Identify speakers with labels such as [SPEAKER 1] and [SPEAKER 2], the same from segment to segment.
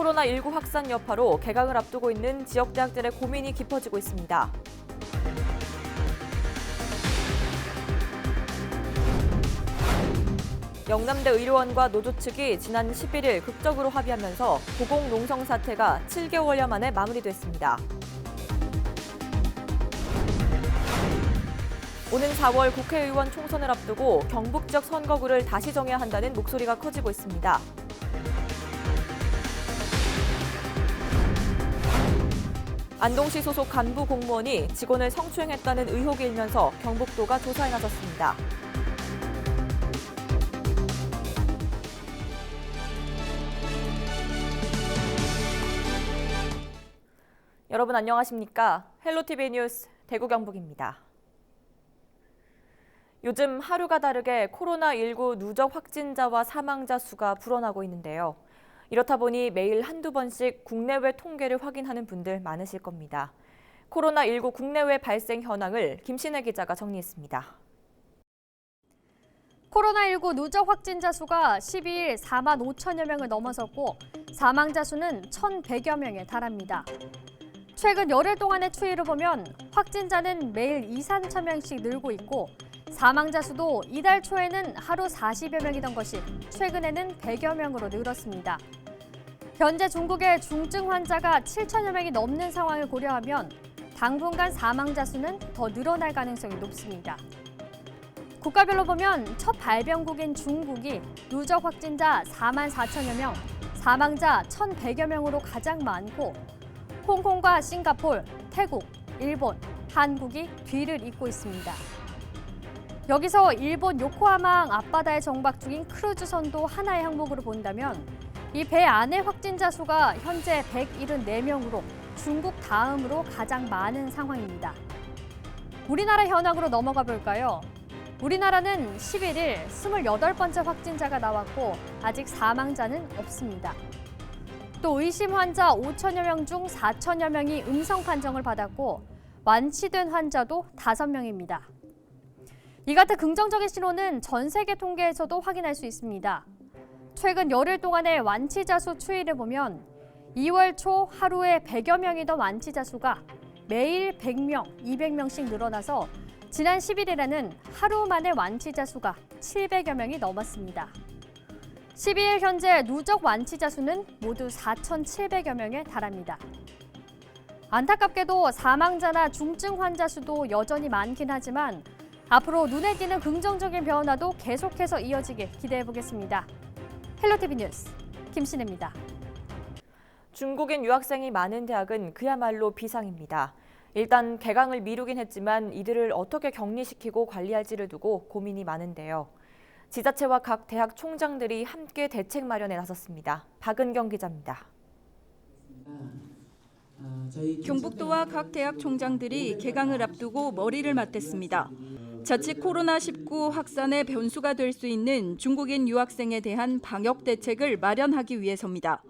[SPEAKER 1] 코로나19 확산 여파로 개강을 앞두고 있는 지역대학들의 고민이 깊어지고 있습니다. 영남대 의료원과 노조 측이 지난 11일 극적으로 합의하면서 고공농성 사태가 7개월여 만에 마무리됐습니다. 오는 4월 국회의원 총선을 앞두고 경북 지역 선거구를 다시 정해야 한다는 목소리가 커지고 있습니다. 안동시 소속 간부 공무원이 직원을 성추행했다는 의혹이 일면서 경북도가 조사에 나섰습니다. 여러분 안녕하십니까? 헬로티비 뉴스 대구 경북입니다. 요즘 하루가 다르게 코로나19 누적 확진자와 사망자 수가 불어나고 있는데요. 이렇다 보니 매일 한두 번씩 국내외 통계를 확인하는 분들 많으실 겁니다. 코로나19 국내외 발생 현황을 김신혜 기자가 정리했습니다.
[SPEAKER 2] 코로나19 누적 확진자 수가 12일 4만 5천여 명을 넘어섰고 사망자 수는 1,100여 명에 달합니다. 최근 열흘 동안의 추이를 보면 확진자는 매일 2, 3천 명씩 늘고 있고 사망자 수도 이달 초에는 하루 40여 명이던 것이 최근에는 100여 명으로 늘었습니다. 현재 중국의 중증 환자가 7천여 명이 넘는 상황을 고려하면 당분간 사망자 수는 더 늘어날 가능성이 높습니다. 국가별로 보면 첫 발병국인 중국이 누적 확진자 4만 4천여 명, 사망자 1,100여 명으로 가장 많고 홍콩과 싱가포르, 태국, 일본, 한국이 뒤를 잇고 있습니다. 여기서 일본 요코하마항 앞바다에 정박 중인 크루즈선도 하나의 항목으로 본다면 이 배 안의 확진자 수가 현재 174명으로 중국 다음으로 가장 많은 상황입니다. 우리나라 현황으로 넘어가 볼까요? 우리나라는 11일 28번째 확진자가 나왔고 아직 사망자는 없습니다. 또 의심 환자 5천여 명 중 4천여 명이 음성 판정을 받았고 완치된 환자도 5명입니다. 이 같은 긍정적인 신호는 전 세계 통계에서도 확인할 수 있습니다. 최근 열흘 동안의 완치자 수 추이를 보면 2월 초 하루에 100여 명이던 완치자 수가 매일 100명, 200명씩 늘어나서 지난 11일에는 하루 만에 완치자 수가 700여 명이 넘었습니다. 12일 현재 누적 완치자 수는 모두 4,700여 명에 달합니다. 안타깝게도 사망자나 중증 환자 수도 여전히 많긴 하지만 앞으로 눈에 띄는 긍정적인 변화도 계속해서 이어지길 기대해보겠습니다. 헬로티비 뉴스 김신혜입니다.
[SPEAKER 1] 중국인 유학생이 많은 대학은 그야말로 비상입니다. 일단 개강을 미루긴 했지만 이들을 어떻게 격리시키고 관리할지를 두고 고민이 많은데요. 지자체와 각 대학 총장들이 함께 대책 마련에 나섰습니다. 박은경 기자입니다.
[SPEAKER 3] 경북도와 각 대학 총장들이 개강을 앞두고 머리를 맞댔습니다. 자칫 코로나19 확산의 변수가 될 수 있는 중국인 유학생에 대한 방역 대책을 마련하기 위해서입니다.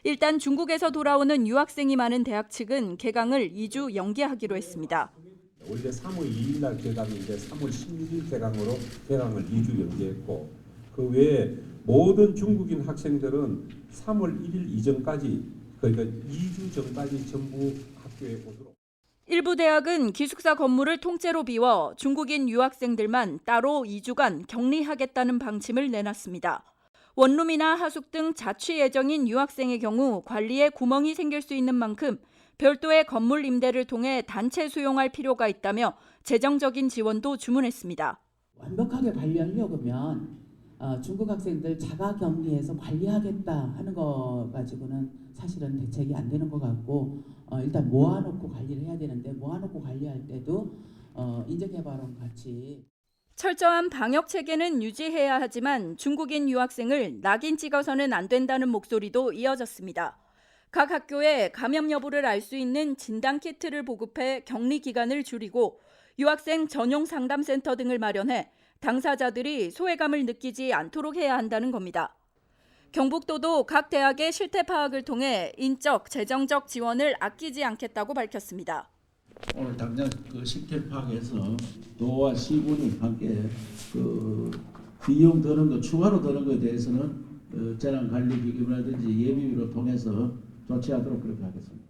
[SPEAKER 3] 일단 중국에서 돌아오는 유학생이 많은 대학 측은 개강을 2주 연기하기로 했습니다.
[SPEAKER 4] 원래 3월 2일 날 개강인데 3월 16일 개강으로 개강을 2주 연기했고 그 외에 모든 중국인 학생들은 3월 1일 이전까지 그러니까 2주 전까지 전부 학교에 오도록.
[SPEAKER 3] 일부 대학은 기숙사 건물을 통째로 비워 중국인 유학생들만 따로 2주간 격리하겠다는 방침을 내놨습니다. 원룸이나 하숙 등 자취 예정인 유학생의 경우 관리에 구멍이 생길 수 있는 만큼 별도의 건물 임대를 통해 단체 수용할 필요가 있다며 재정적인 지원도 주문했습니다.
[SPEAKER 5] 완벽하게 관리하려면 중국 학생들 자가 격리해서 관리하겠다 하는 거 가지고는 사실은 대책이 안 되는 것 같고 일단 모아놓고 관리를 해야 되는데 모아놓고 관리할 때도 인재개발원 같이
[SPEAKER 3] 철저한 방역 체계는 유지해야 하지만 중국인 유학생을 낙인 찍어서는 안 된다는 목소리도 이어졌습니다. 각 학교에 감염 여부를 알 수 있는 진단키트를 보급해 격리 기간을 줄이고 유학생 전용 상담센터 등을 마련해 당사자들이 소외감을 느끼지 않도록 해야 한다는 겁니다. 경북도도 각 대학의 실태 파악을 통해 인적, 재정적 지원을 아끼지 않겠다고 밝혔습니다.
[SPEAKER 6] 오늘 당장 그 실태 파악해서 도와 시군이 함께 그 비용 드는 거 추가로 드는 것에 대해서는 재난관리기금이라든지 예비비로 통해서 조치하도록 그렇게 하겠습니다.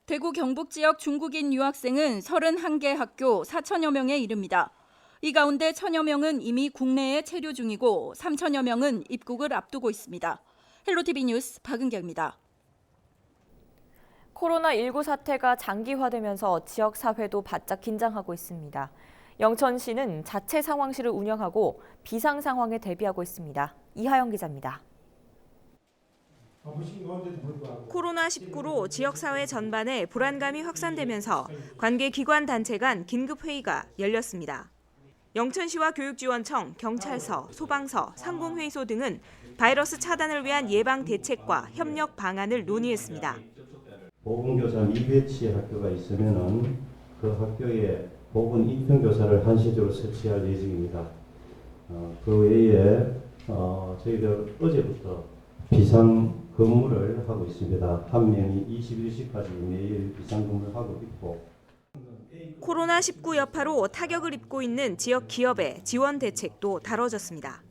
[SPEAKER 3] 대구 경북 지역 중국인 유학생은 31개 학교 4천여 명에 이릅니다. 이 가운데 1,000여 명은 이미 국내에 체류 중이고 3천여 명은 입국을 앞두고 있습니다. 헬로티비 뉴스 박은경입니다.
[SPEAKER 1] 코로나19 사태가 장기화되면서 지역 사회도 바짝 긴장하고 있습니다. 영천시는 자체 상황실을 운영하고 비상 상황에 대비하고 있습니다. 이하영 기자입니다.
[SPEAKER 7] 코로나19로 지역사회 전반에 불안감이 확산되면서 관계기관 단체 간 긴급회의가 열렸습니다. 영천시와 교육지원청, 경찰서, 소방서, 상공회의소 등은 바이러스 차단을 위한 예방 대책과 협력 방안을 논의했습니다.
[SPEAKER 8] 보건교사 미배치 학교가 있으면은 그 학교에 보건 인편교사를 한시적으로 설치할 예정입니다. 그 외에 저희들 어제부터 비상 근무를 하고 있습니다. 한 명이 21시까지 매일 비상 근무를 하고 있고.
[SPEAKER 7] 코로나19 여파로 타격을 입고 있는 지역 기업의 지원 대책도 다뤄졌습니다.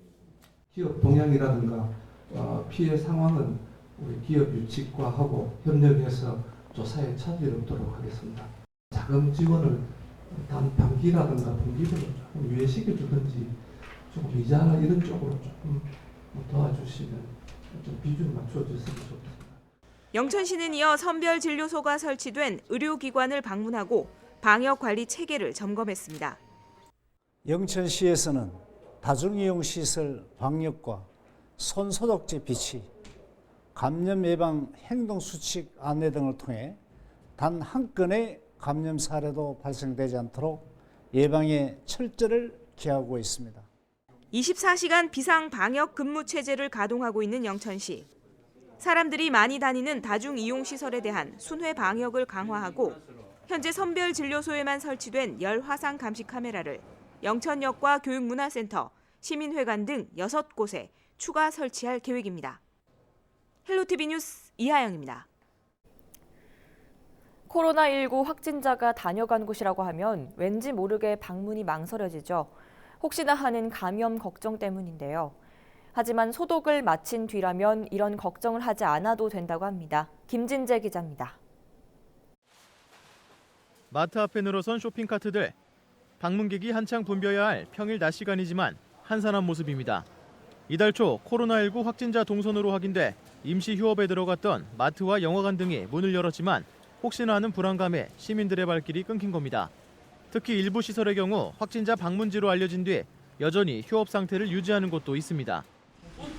[SPEAKER 9] 기업 동향이라든가 피해 상황은 우리 기업 유치과하고 협력해서 조사에 차질없도록 하겠습니다. 자금 지원을 단기라든가 분기별로 조금 유예시켜주든지 조금 이자나 이런 쪽으로 조금 도와주시면 좀 비중 맞춰주셨으면 좋겠습니다.
[SPEAKER 7] 영천시는 이어 선별진료소가 설치된 의료기관을 방문하고 방역관리 체계를 점검했습니다.
[SPEAKER 10] 영천시에서는 다중이용시설 방역과 손소독제 비치, 감염 예방 행동수칙 안내 등을 통해 단 한 건의 감염 사례도 발생되지 않도록 예방에 철저를 기하고 있습니다.
[SPEAKER 7] 24시간 비상 방역 근무 체제를 가동하고 있는 영천시. 사람들이 많이 다니는 다중이용시설에 대한 순회 방역을 강화하고 현재 선별진료소에만 설치된 열 화상 감시 카메라를 영천역과 교육문화센터, 시민회관 등 6곳에 추가 설치할 계획입니다. 헬로티비 뉴스 이하영입니다.
[SPEAKER 1] 코로나19 확진자가 다녀간 곳이라고 하면 왠지 모르게 방문이 망설여지죠. 혹시나 하는 감염 걱정 때문인데요. 하지만 소독을 마친 뒤라면 이런 걱정을 하지 않아도 된다고 합니다. 김진재 기자입니다.
[SPEAKER 11] 마트 앞에 늘어선 쇼핑카트들. 방문객이 한창 붐벼야 할 평일 낮 시간이지만 한산한 모습입니다. 이달 초 코로나19 확진자 동선으로 확인돼 임시 휴업에 들어갔던 마트와 영화관 등이 문을 열었지만 혹시나 하는 불안감에 시민들의 발길이 끊긴 겁니다. 특히 일부 시설의 경우 확진자 방문지로 알려진 뒤 여전히 휴업 상태를 유지하는 곳도 있습니다.
[SPEAKER 12] 너무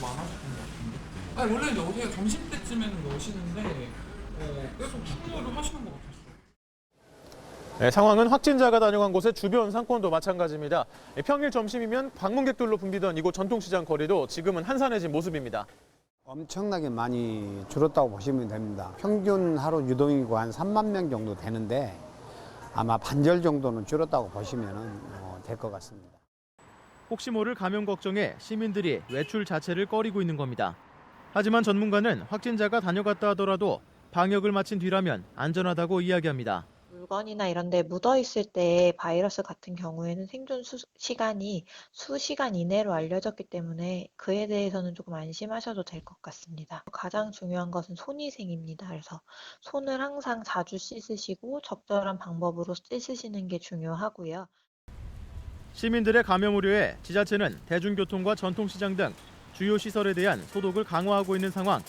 [SPEAKER 12] 많아질 것 같은데. 원래 여기에 점심 때쯤에는 넣으시는데 계속 충분히 하시는 것 같아요.
[SPEAKER 11] 네, 상황은 확진자가 다녀간 곳의 주변 상권도 마찬가지입니다. 평일 점심이면 방문객들로 붐비던 이곳 전통시장 거리도 지금은 한산해진 모습입니다.
[SPEAKER 13] 엄청나게 많이 줄었다고 보시면 됩니다. 평균 하루 유동인구 한 3만 명 정도 되는데 아마 반절 정도는 줄었다고 보시면 될 것 같습니다.
[SPEAKER 11] 혹시 모를 감염 걱정에 시민들이 외출 자체를 꺼리고 있는 겁니다. 하지만 전문가는 확진자가 다녀갔다 하더라도 방역을 마친 뒤라면 안전하다고 이야기합니다.
[SPEAKER 14] 물건이나 이런 데 묻어 있을 때 바이러스 같은 경우에는 생존 시간이 수시간 이내로 알려졌기 때문에 그에 대해서는 조금 안심하셔도 될 것 같습니다. 가장 중요한 것은 손위생입니다. 그래서 손을 항상 자주 씻으시고 적절한 방법으로 씻으시는 게 중요하고요.
[SPEAKER 11] 시민들의 감염 우려에 지자체는 대중교통과 전통시장 등 주요 시설에 대한 소독을 강화하고 있는 상황.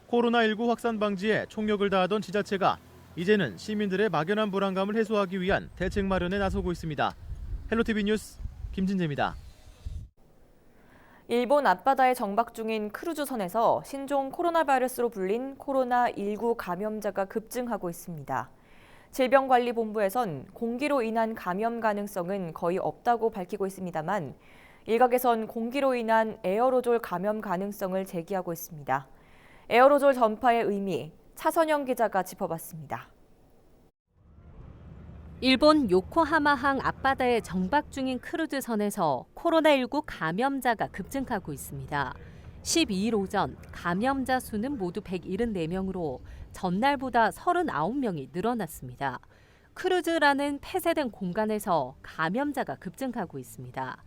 [SPEAKER 11] 코로나19 확산 방지에 총력을 다하던 지자체가 이제는 시민들의 막연한 불안감을 해소하기 위한 대책 마련에 나서고 있습니다. 헬로티비 뉴스 김진재입니다.
[SPEAKER 1] 일본 앞바다에 정박 중인 크루즈선에서 신종 코로나 바이러스로 불린 코로나19 감염자가 급증하고 있습니다. 질병관리본부에선 공기로 인한 감염 가능성은 거의 없다고 밝히고 있습니다만 일각에선 공기로 인한 에어로졸 감염 가능성을 제기하고 있습니다. 에어로졸 전파의 의미, 차선영 기자가 짚어봤습니다.
[SPEAKER 15] 일본 요코하마항 앞바다에 정박 중인 크루즈선에서 코로나19 감염자가 급증하고 있습니다. 12일 오전 감염자 수는 모두 174명으로 전날보다 39명이 늘어났습니다. 크루즈라는 폐쇄된 공간에서 감염자가 급증하고 있습니다.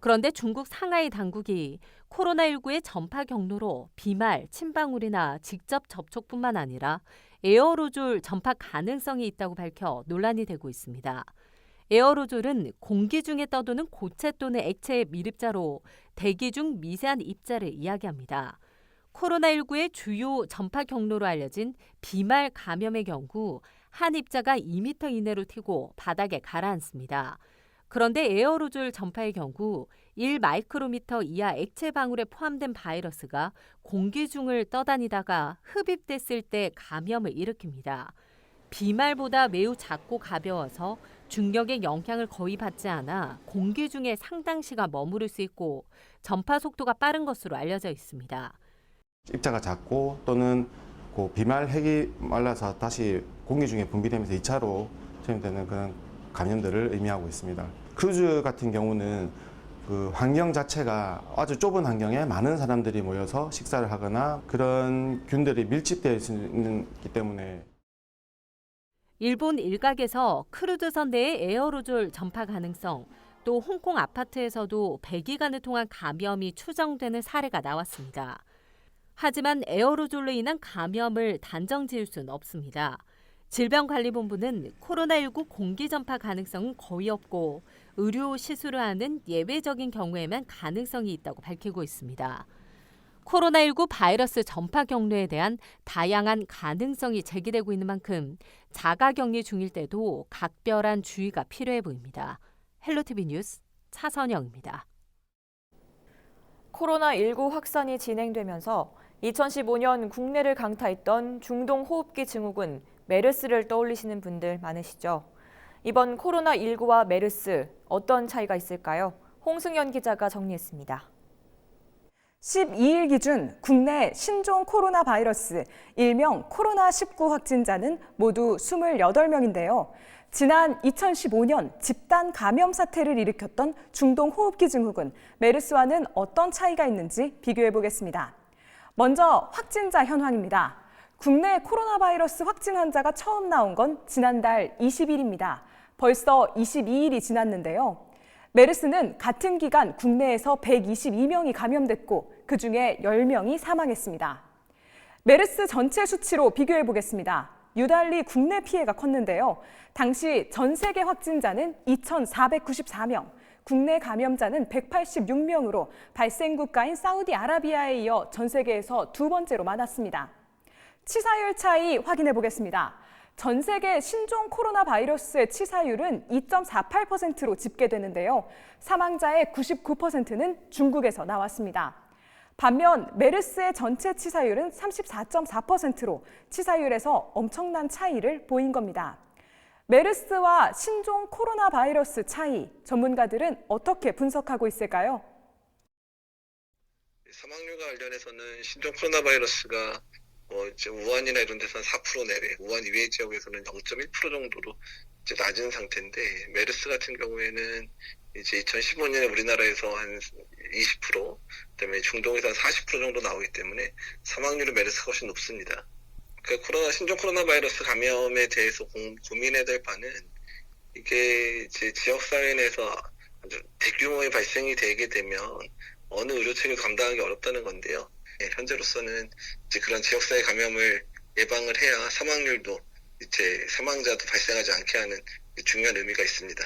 [SPEAKER 15] 그런데 중국 상하이 당국이 코로나19의 전파 경로로 비말, 침방울이나 직접 접촉뿐만 아니라 에어로졸 전파 가능성이 있다고 밝혀 논란이 되고 있습니다. 에어로졸은 공기 중에 떠도는 고체 또는 액체의 밀입자로 대기 중 미세한 입자를 이야기합니다. 코로나19의 주요 전파 경로로 알려진 비말 감염의 경우 한 입자가 2m 이내로 튀고 바닥에 가라앉습니다. 그런데 에어로졸 전파의 경우 1마이크로미터 이하 액체 방울에 포함된 바이러스가 공기 중을 떠다니다가 흡입됐을 때 감염을 일으킵니다. 비말보다 매우 작고 가벼워서 중력의 영향을 거의 받지 않아 공기 중에 상당 시간 머무를 수 있고 전파 속도가 빠른 것으로 알려져 있습니다.
[SPEAKER 16] 입자가 작고 또는 비말 핵이 말라서 다시 공기 중에 분비되면서 2차로 전염되는 그런 감염들을 의미하고 있습니다. 크루즈 같은 경우는 그 환경 자체가 아주 좁은 환경에 많은 사람들이 모여서 식사를 하거나 그런 균들이 밀집되어 있기 때문에
[SPEAKER 15] 일본 일각에서 크루즈선 내의 에어로졸 전파 가능성, 또 홍콩 아파트에서도 배기관을 통한 감염이 추정되는 사례가 나왔습니다. 하지만 에어로졸로 인한 감염을 단정 지을 수는 없습니다. 질병관리본부는 코로나19 공기 전파 가능성은 거의 없고 의료 시술을 하는 예외적인 경우에만 가능성이 있다고 밝히고 있습니다. 코로나19 바이러스 전파 경로에 대한 다양한 가능성이 제기되고 있는 만큼 자가격리 중일 때도 각별한 주의가 필요해 보입니다. 헬로티비 뉴스 차선영입니다.
[SPEAKER 1] 코로나19 확산이 진행되면서 2015년 국내를 강타했던 중동 호흡기 증후군 메르스를 떠올리시는 분들 많으시죠? 이번 코로나19와 메르스 어떤 차이가 있을까요? 홍승연 기자가 정리했습니다.
[SPEAKER 17] 12일 기준 국내 신종 코로나 바이러스 일명 코로나19 확진자는 모두 28명인데요. 지난 2015년 집단 감염 사태를 일으켰던 중동 호흡기 증후군 메르스와는 어떤 차이가 있는지 비교해 보겠습니다. 먼저 확진자 현황입니다. 국내 코로나 바이러스 확진 환자가 처음 나온 건 지난달 20일입니다. 벌써 22일이 지났는데요. 메르스는 같은 기간 국내에서 122명이 감염됐고 그중에 10명이 사망했습니다. 메르스 전체 수치로 비교해 보겠습니다. 유달리 국내 피해가 컸는데요. 당시 전 세계 확진자는 2,494명, 국내 감염자는 186명으로 발생 국가인 사우디아라비아에 이어 전 세계에서 두 번째로 많았습니다. 치사율 차이 확인해 보겠습니다. 전 세계 신종 코로나 바이러스의 치사율은 2.48%로 집계되는데요. 사망자의 99%는 중국에서 나왔습니다. 반면 메르스의 전체 치사율은 34.4%로 치사율에서 엄청난 차이를 보인 겁니다. 메르스와 신종 코로나 바이러스 차이, 전문가들은 어떻게 분석하고 있을까요?
[SPEAKER 18] 사망률과 관련해서는 신종 코로나 바이러스가 이제 우한이나 이런 데서는 4% 내외, 우한 이외의 지역에서는 0.1% 정도로 이제 낮은 상태인데, 메르스 같은 경우에는 이제 2015년에 우리나라에서 한 20%, 그다음에 중동에서 한 40% 정도 나오기 때문에 사망률은 메르스가 훨씬 높습니다. 그 신종 코로나 바이러스 감염에 대해서 고민해야 될 바는, 이게 이제 지역사회 내에서 아주 대규모의 발생이 되게 되면 어느 의료체계도 감당하기 어렵다는 건데요. 현재로서는 이제 그런 지역사회 감염을 예방을 해야 사망률도 이제 사망자도 발생하지 않게 하는 중요한 의미가 있습니다.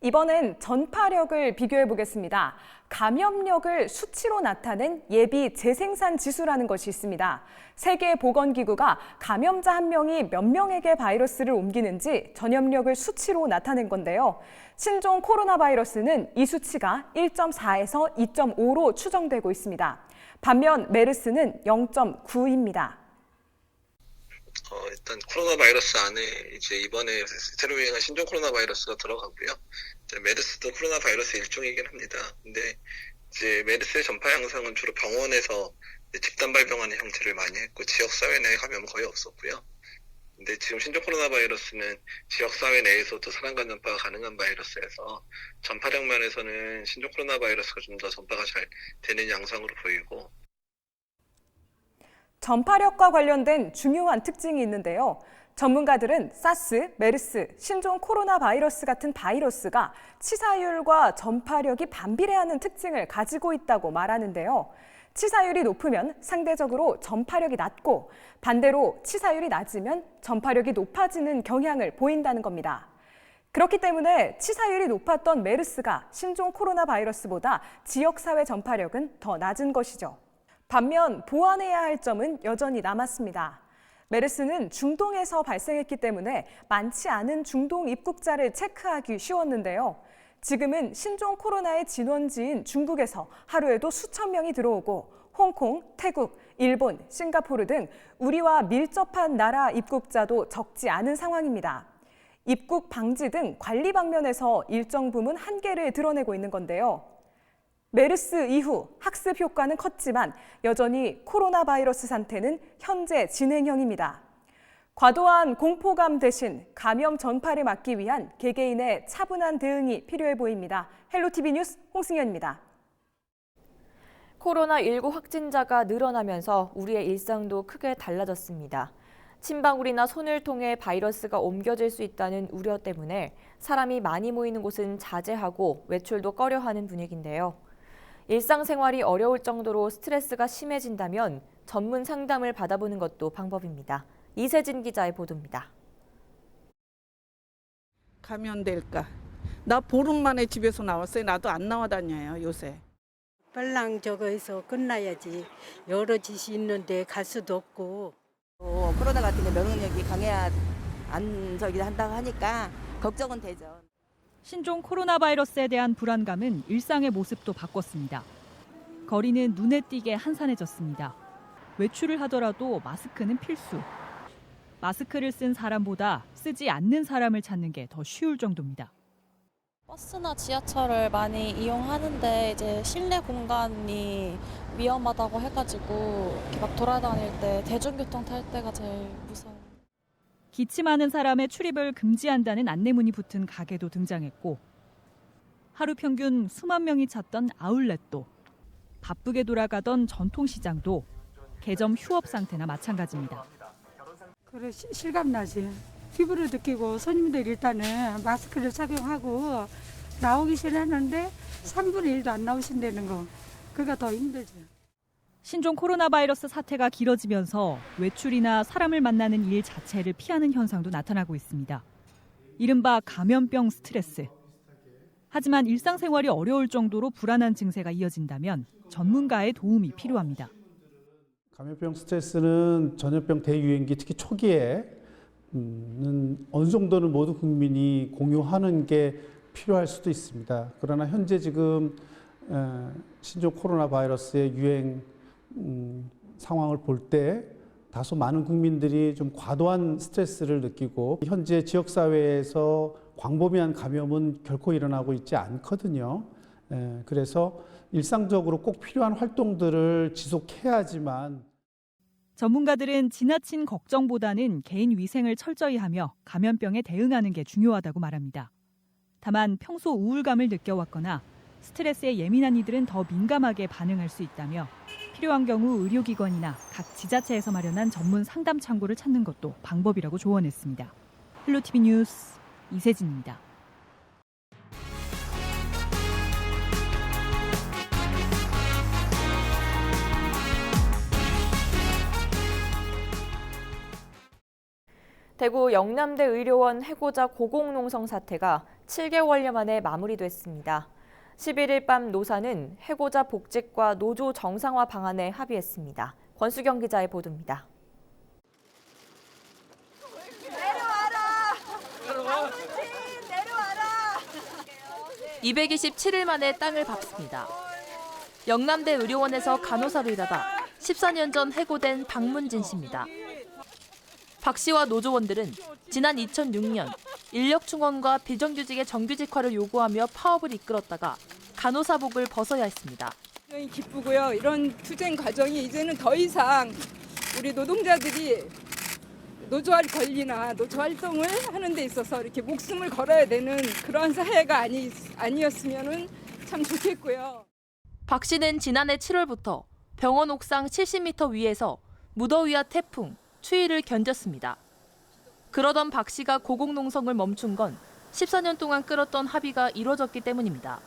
[SPEAKER 17] 이번엔 전파력을 비교해 보겠습니다. 감염력을 수치로 나타낸 예비 재생산 지수라는 것이 있습니다. 세계보건기구가 감염자 한 명이 몇 명에게 바이러스를 옮기는지 전염력을 수치로 나타낸 건데요. 신종 코로나 바이러스는 이 수치가 1.4에서 2.5로 추정되고 있습니다. 반면 메르스는 0.9입니다.
[SPEAKER 18] 일단 코로나 바이러스 안에 이제 이번에 새로 유행한 신종 코로나 바이러스가 들어가고요. 메르스도 코로나 바이러스의 일종이긴 합니다. 근데 이제 메르스의 전파 양상은 주로 병원에서 집단 발병하는 형태를 많이 했고, 지역사회 내에 감염은 거의 없었고요. 근데 지금 신종 코로나 바이러스는 지역사회 내에서도 사람 간 전파가 가능한 바이러스여서 전파력 면에서는 신종 코로나 바이러스가 좀 더 전파가 잘 되는 양상으로 보이고,
[SPEAKER 17] 전파력과 관련된 중요한 특징이 있는데요. 전문가들은 사스, 메르스, 신종 코로나 바이러스 같은 바이러스가 치사율과 전파력이 반비례하는 특징을 가지고 있다고 말하는데요. 치사율이 높으면 상대적으로 전파력이 낮고 반대로 치사율이 낮으면 전파력이 높아지는 경향을 보인다는 겁니다. 그렇기 때문에 치사율이 높았던 메르스가 신종 코로나 바이러스보다 지역사회 전파력은 더 낮은 것이죠. 반면 보완해야 할 점은 여전히 남았습니다. 메르스는 중동에서 발생했기 때문에 많지 않은 중동 입국자를 체크하기 쉬웠는데요. 지금은 신종 코로나의 진원지인 중국에서 하루에도 수천 명이 들어오고 홍콩, 태국, 일본, 싱가포르 등 우리와 밀접한 나라 입국자도 적지 않은 상황입니다. 입국 방지 등 관리 방면에서 일정 부분 한계를 드러내고 있는 건데요. 메르스 이후 학습 효과는 컸지만 여전히 코로나 바이러스 상태는 현재 진행형입니다. 과도한 공포감 대신 감염 전파를 막기 위한 개개인의 차분한 대응이 필요해 보입니다. 헬로티비 뉴스 홍승현입니다.
[SPEAKER 1] 코로나19 확진자가 늘어나면서 우리의 일상도 크게 달라졌습니다. 침방울이나 손을 통해 바이러스가 옮겨질 수 있다는 우려 때문에 사람이 많이 모이는 곳은 자제하고 외출도 꺼려하는 분위기인데요. 일상생활이 어려울 정도로 스트레스가 심해진다면 전문 상담을 받아보는 것도 방법입니다. 이세진 기자의 보도입니다.
[SPEAKER 19] 감염될까? 나 보름 만에 집에서 나왔어요. 나도 안 나와 다녀요, 요새.
[SPEAKER 20] 빨랑 저거에서 끝나야지. 여러 짓이 있는데 갈 수도 없고.
[SPEAKER 21] 코로나 같은 게 면역력이 강해야 안 한다고 하니까 걱정은 되죠.
[SPEAKER 22] 신종 코로나 바이러스에 대한 불안감은 일상의 모습도 바꿨습니다. 거리는 눈에 띄게 한산해졌습니다. 외출을 하더라도 마스크는 필수. 마스크를 쓴 사람보다 쓰지 않는 사람을 찾는 게 더 쉬울 정도입니다.
[SPEAKER 23] 버스나 지하철을 많이 이용하는데 이제 실내 공간이 위험하다고 해가지고 이렇게 막 돌아다닐 때 대중교통 탈 때가 제일 무서워요.
[SPEAKER 22] 기침하는 사람의 출입을 금지한다는 안내문이 붙은 가게도 등장했고 하루 평균 수만 명이 찾던 아울렛도 바쁘게 돌아가던 전통시장도 개점 휴업 상태나 마찬가지입니다.
[SPEAKER 24] 그래 실감나지. 피부를 느끼고 손님들 일단은 마스크를 착용하고 나오기 싫어하는데 3분의 1도 안 나오신다는 거. 그가 더 힘들죠.
[SPEAKER 22] 신종 코로나 바이러스 사태가 길어지면서 외출이나 사람을 만나는 일 자체를 피하는 현상도 나타나고 있습니다. 이른바 감염병 스트레스. 하지만 일상생활이 어려울 정도로 불안한 증세가 이어진다면 전문가의 도움이 필요합니다.
[SPEAKER 10] 감염병 스트레스는 전염병 대유행기 특히 초기에 어느 정도는 모두 국민이 공유하는 게 필요할 수도 있습니다. 그러나 현재 지금 신종 코로나 바이러스의 유행 상황을 볼 때 다소 많은 국민들이 좀 과도한 스트레스를 느끼고 현재 지역사회에서 광범위한 감염은 결코 일어나고 있지 않거든요. 그래서 일상적으로 꼭 필요한 활동들을 지속해야지만
[SPEAKER 22] 전문가들은 지나친 걱정보다는 개인 위생을 철저히 하며 감염병에 대응하는 게 중요하다고 말합니다. 다만 평소 우울감을 느껴왔거나 스트레스에 예민한 이들은 더 민감하게 반응할 수 있다며 필요한 경우 의료기관이나 각 지자체에서 마련한 전문 상담 창구를 찾는 것도 방법이라고 조언했습니다. 헬로티비 뉴스 이세진입니다.
[SPEAKER 1] 대구 영남대 의료원 해고자 고공농성 사태가 7개월여 만에 마무리됐습니다. 11일 밤 노사는 해고자 복직과 노조 정상화 방안에 합의했습니다. 권수경 기자의 보도입니다.
[SPEAKER 25] 내려와라! 227일 만에 땅을 밟습니다. 영남대 의료원에서 간호사로 일하다 14년 전 해고된 박문진 씨입니다. 박 씨와 노조원들은 지난 2006년 인력 충원과 비정규직의 정규직화를 요구하며 파업을 이끌었다가 간호사복을 벗어야 했습니다.
[SPEAKER 26] 굉장히 기쁘고요. 이런 투쟁 과정이 이제는 더 이상 우리 노동자들이 노조 권리나 노조 활동을 하는 데 있어서 이렇게 목숨을 걸어야 되는 그런 사회가 아니었으면 참 좋겠고요.
[SPEAKER 25] 박 씨는 지난해 7월부터 병원 옥상 70m 위에서 무더위와 태풍, 추위를 견뎠습니다. 그러던 박 씨가 고공농성을 멈춘 건 14년 동안 끌었던 합의가 이뤄졌기 때문입니다.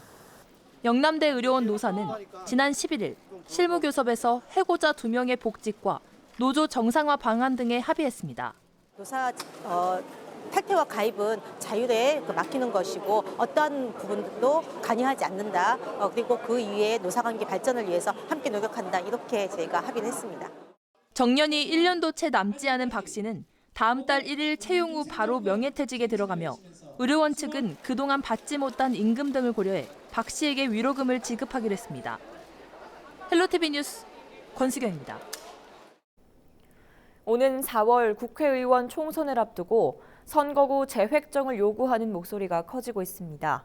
[SPEAKER 25] 영남대 의료원 노사는 지난 11일 실무교섭에서 해고자 2명의 복직과 노조 정상화 방안 등에 합의했습니다.
[SPEAKER 2] 노사 탈퇴와 가입은 자율에 맡기는 것이고 어떠한 부분도 관여하지 않는다. 그리고 그 이후에 노사관계 발전을 위해서 함께 노력한다. 이렇게 저희가 합의를 했습니다.
[SPEAKER 25] 정년이 1년도 채 남지 않은 박 씨는 다음 달 1일 채용 후 바로 명예퇴직에 들어가며 의료원 측은 그동안 받지 못한 임금 등을 고려해 박 씨에게 위로금을 지급하기로 했습니다. 헬로티비 뉴스 권수경입니다.
[SPEAKER 1] 오는 4월 국회의원 총선을 앞두고 선거구 재획정을 요구하는 목소리가 커지고 있습니다.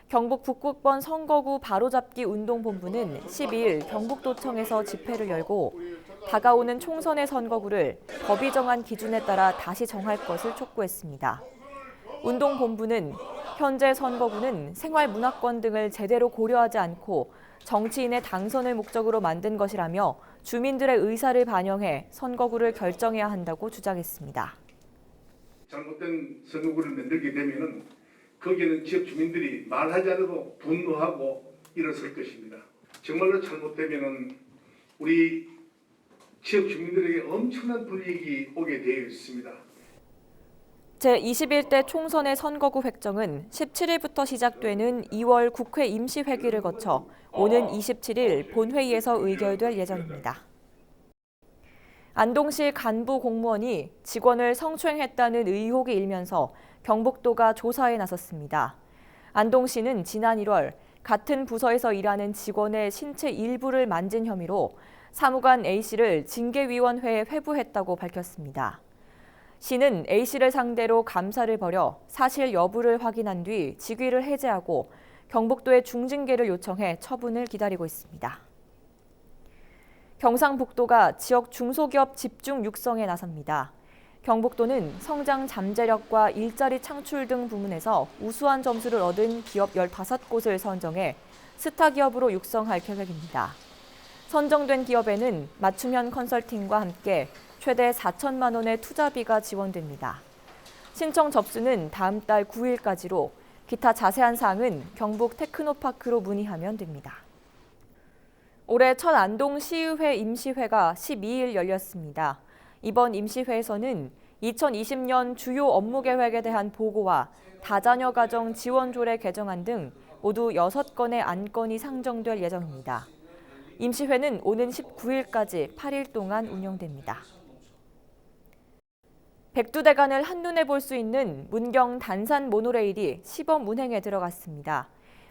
[SPEAKER 1] 경북 북구권 선거구 바로잡기 운동본부는 12일 경북도청에서 집회를 열고 다가오는 총선의 선거구를 법이 정한 기준에 따라 다시 정할 것을 촉구했습니다. 운동본부는 현재 선거구는 생활문화권 등을 제대로 고려하지 않고 정치인의 당선을 목적으로 만든 것이라며 주민들의 의사를 반영해 선거구를 결정해야 한다고 주장했습니다.
[SPEAKER 3] 잘못된 선거구를 만들게 되면은 거기에는 지역 주민들이 말하지 않아도 분노하고 일어설 것입니다. 정말로 잘못되면은 우리 지역 주민들에게 엄청난 불이익이 오게 되어 있습니다.
[SPEAKER 1] 제21대 총선의 선거구 획정은 17일부터 시작되는 2월 국회 임시회기를 거쳐 오는 27일 본회의에서 의결될 예정입니다. 안동시 간부 공무원이 직원을 성추행했다는 의혹이 일면서 경북도가 조사에 나섰습니다. 안동시는 지난 1월 같은 부서에서 일하는 직원의 신체 일부를 만진 혐의로 사무관 A씨를 징계위원회에 회부했다고 밝혔습니다. 시는 A씨를 상대로 감사를 벌여 사실 여부를 확인한 뒤 직위를 해제하고 경북도에 중징계를 요청해 처분을 기다리고 있습니다. 경상북도가 지역 중소기업 집중 육성에 나섭니다. 경북도는 성장 잠재력과 일자리 창출 등 부문에서 우수한 점수를 얻은 기업 15곳을 선정해 스타 기업으로 육성할 계획입니다. 선정된 기업에는 맞춤형 컨설팅과 함께 최대 4천만 원의 투자비가 지원됩니다. 신청 접수는 다음 달 9일까지로 기타 자세한 사항은 경북 테크노파크로 문의하면 됩니다. 올해 첫 안동시의회 임시회가 12일 열렸습니다. 이번 임시회에서는 2020년 주요 업무 계획에 대한 보고와 다자녀 가정 지원 조례 개정안 등 모두 6건의 안건이 상정될 예정입니다. 임시회는 오는 19일까지 8일 동안 운영됩니다. 백두대간을 한눈에 볼 수 있는 문경 단산 모노레일이 시범 운행에 들어갔습니다.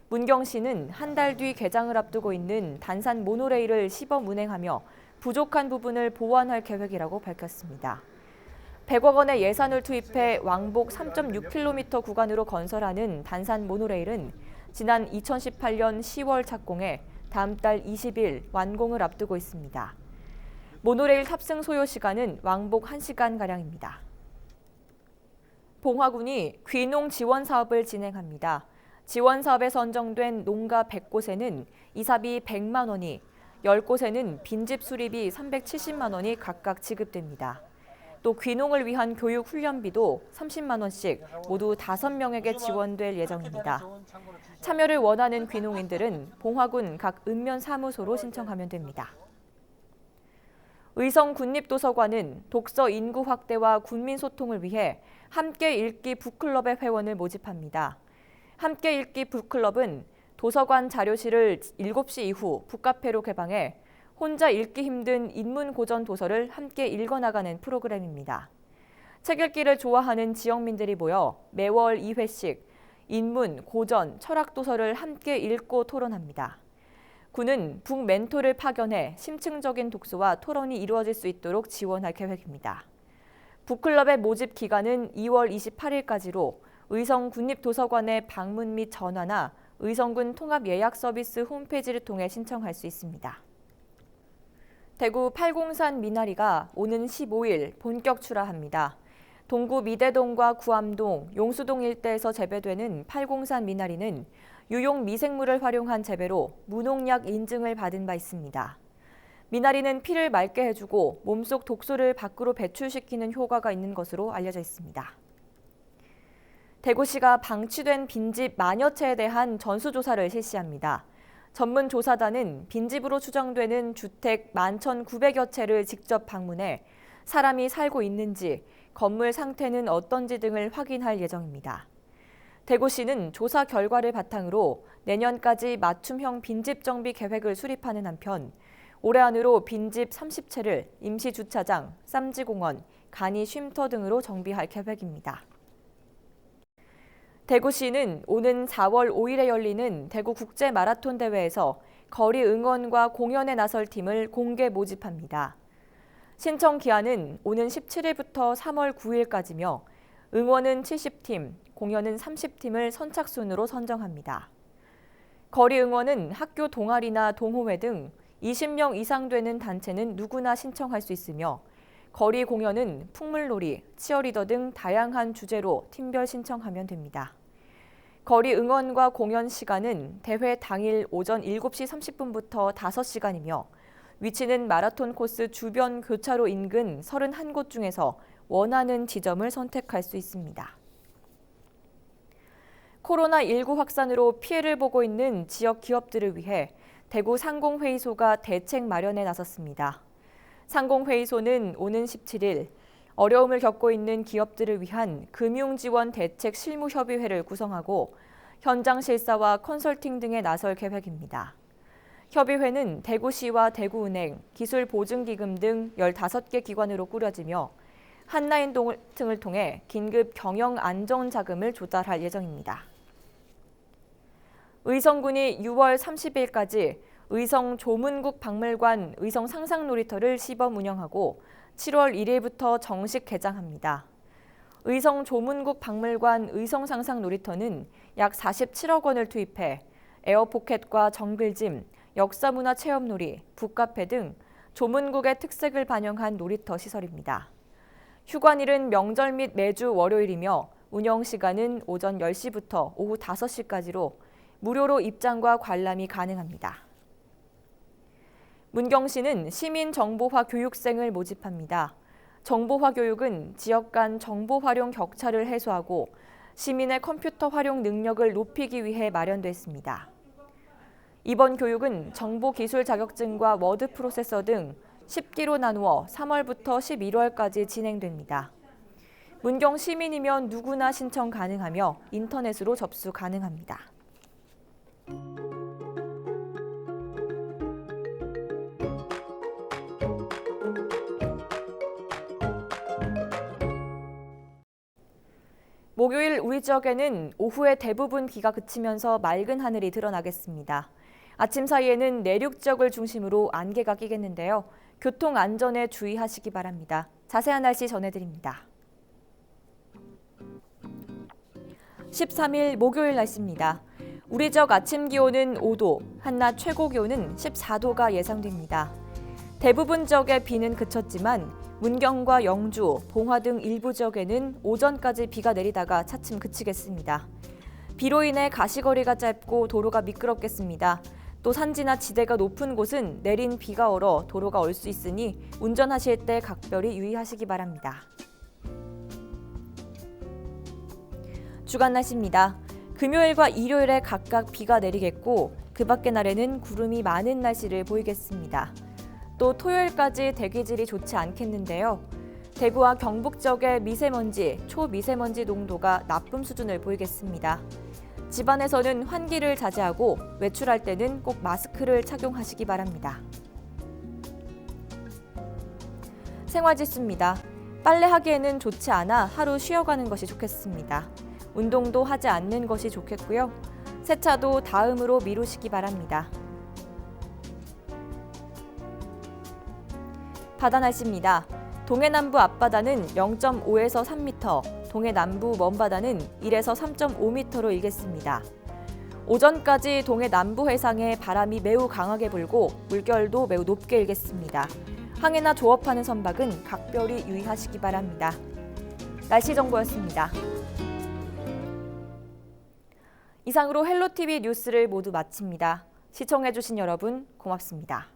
[SPEAKER 1] 문경시는 한 달 뒤 개장을 앞두고 있는 단산 모노레일을 시범 운행하며 부족한 부분을 보완할 계획이라고 밝혔습니다. 100억 원의 예산을 투입해 왕복 3.6km 구간으로 건설하는 단산 모노레일은 지난 2018년 10월 착공해 다음 달 20일 완공을 앞두고 있습니다. 모노레일 탑승 소요 시간은 왕복 1시간가량입니다. 봉화군이 귀농 지원 사업을 진행합니다. 지원 사업에 선정된 농가 100곳에는 이사비 100만 원이, 10곳에는 빈집 수리비 370만 원이 각각 지급됩니다. 또 귀농을 위한 교육 훈련비도 30만 원씩 모두 5명에게 지원될 예정입니다. 참여를 원하는 귀농인들은 봉화군 각 읍면 사무소로 신청하면 됩니다. 의성 군립도서관은 독서 인구 확대와 군민 소통을 위해 함께 읽기 북클럽의 회원을 모집합니다. 함께 읽기 북클럽은 도서관 자료실을 7시 이후 북카페로 개방해 혼자 읽기 힘든 인문 고전 도서를 함께 읽어나가는 프로그램입니다. 책 읽기를 좋아하는 지역민들이 모여 매월 2회씩 인문, 고전, 철학 도서를 함께 읽고 토론합니다. 군은 북멘토를 파견해 심층적인 독서와 토론이 이루어질 수 있도록 지원할 계획입니다. 북클럽의 모집 기간은 2월 28일까지로 의성 군립도서관의 방문 및 전화나 의성군 통합예약서비스 홈페이지를 통해 신청할 수 있습니다. 대구 팔공산 미나리가 오는 15일 본격 출하합니다. 동구 미대동과 구암동, 용수동 일대에서 재배되는 팔공산 미나리는 유용 미생물을 활용한 재배로 무농약 인증을 받은 바 있습니다. 미나리는 피를 맑게 해주고 몸속 독소를 밖으로 배출시키는 효과가 있는 것으로 알려져 있습니다. 대구시가 방치된 빈집 만여 채에 대한 전수조사를 실시합니다. 전문 조사단은 빈집으로 추정되는 주택 11,900여 채를 직접 방문해 사람이 살고 있는지, 건물 상태는 어떤지 등을 확인할 예정입니다. 대구시는 조사 결과를 바탕으로 내년까지 맞춤형 빈집 정비 계획을 수립하는 한편 올해 안으로 빈집 30채를 임시주차장, 쌈지공원, 간이 쉼터 등으로 정비할 계획입니다. 대구시는 오는 4월 5일에 열리는 대구 국제 마라톤 대회에서 거리 응원과 공연에 나설 팀을 공개 모집합니다. 신청 기한은 오는 17일부터 3월 9일까지며 응원은 70팀, 공연은 30팀을 선착순으로 선정합니다. 거리 응원은 학교 동아리나 동호회 등 20명 이상 되는 단체는 누구나 신청할 수 있으며 거리 공연은 풍물놀이, 치어리더 등 다양한 주제로 팀별 신청하면 됩니다. 거리 응원과 공연 시간은 대회 당일 오전 7시 30분부터 5시간이며 위치는 마라톤 코스 주변 교차로 인근 31곳 중에서 원하는 지점을 선택할 수 있습니다. 코로나19 확산으로 피해를 보고 있는 지역 기업들을 위해 대구 상공회의소가 대책 마련에 나섰습니다. 상공회의소는 오는 17일 어려움을 겪고 있는 기업들을 위한 금융지원 대책 실무협의회를 구성하고 현장 실사와 컨설팅 등에 나설 계획입니다. 협의회는 대구시와 대구은행, 기술보증기금 등 15개 기관으로 꾸려지며 한라인 등을 통해 긴급 경영 안정 자금을 조달할 예정입니다. 의성군이 6월 30일까지 의성 조문국 박물관 의성 상상놀이터를 시범 운영하고 7월 1일부터 정식 개장합니다. 의성 조문국 박물관 의성 상상놀이터는 약 47억 원을 투입해 에어포켓과 정글짐, 역사문화 체험놀이, 북카페 등 조문국의 특색을 반영한 놀이터 시설입니다. 휴관일은 명절 및 매주 월요일이며 운영 시간은 오전 10시부터 오후 5시까지로 무료로 입장과 관람이 가능합니다. 문경시는 시민정보화 교육생을 모집합니다. 정보화 교육은 지역 간 정보 활용 격차를 해소하고 시민의 컴퓨터 활용 능력을 높이기 위해 마련됐습니다. 이번 교육은 정보기술 자격증과 워드 프로세서 등 10기로 나누어 3월부터 11월까지 진행됩니다. 문경 시민이면 누구나 신청 가능하며 인터넷으로 접수 가능합니다. 목요일 우리 지역에는 오후에 대부분 비가 그치면서 맑은 하늘이 드러나겠습니다. 아침 사이에는 내륙 지역을 중심으로 안개가 끼겠는데요. 교통 안전에 주의하시기 바랍니다. 자세한 날씨 전해드립니다. 13일 목요일 날씨입니다. 우리 지역 아침 기온은 5도, 한낮 최고 기온은 14도가 예상됩니다. 대부분 지역의 비는 그쳤지만 문경과 영주, 봉화 등 일부 지역에는 오전까지 비가 내리다가 차츰 그치겠습니다. 비로 인해 가시거리가 짧고 도로가 미끄럽겠습니다. 또 산지나 지대가 높은 곳은 내린 비가 얼어 도로가 얼 수 있으니 운전하실 때 각별히 유의하시기 바랍니다. 주간 날씨입니다. 금요일과 일요일에 각각 비가 내리겠고 그 밖의 날에는 구름이 많은 날씨를 보이겠습니다. 또 토요일까지 대기질이 좋지 않겠는데요. 대구와 경북 지역의 미세먼지, 초미세먼지 농도가 나쁨 수준을 보이겠습니다. 집안에서는 환기를 자제하고 외출할 때는 꼭 마스크를 착용하시기 바랍니다. 생활지수입니다. 빨래하기에는 좋지 않아 하루 쉬어가는 것이 좋겠습니다. 운동도 하지 않는 것이 좋겠고요. 세차도 다음으로 미루시기 바랍니다. 바다 날씨입니다. 동해남부 앞바다는 0.5에서 3m, 동해남부 먼바다는 1에서 3.5m로 일겠습니다. 오전까지 동해남부 해상에 바람이 매우 강하게 불고 물결도 매우 높게 일겠습니다. 항해나 조업하는 선박은 각별히 유의하시기 바랍니다. 날씨 정보였습니다. 이상으로 헬로티비 뉴스를 모두 마칩니다. 시청해주신 여러분 고맙습니다.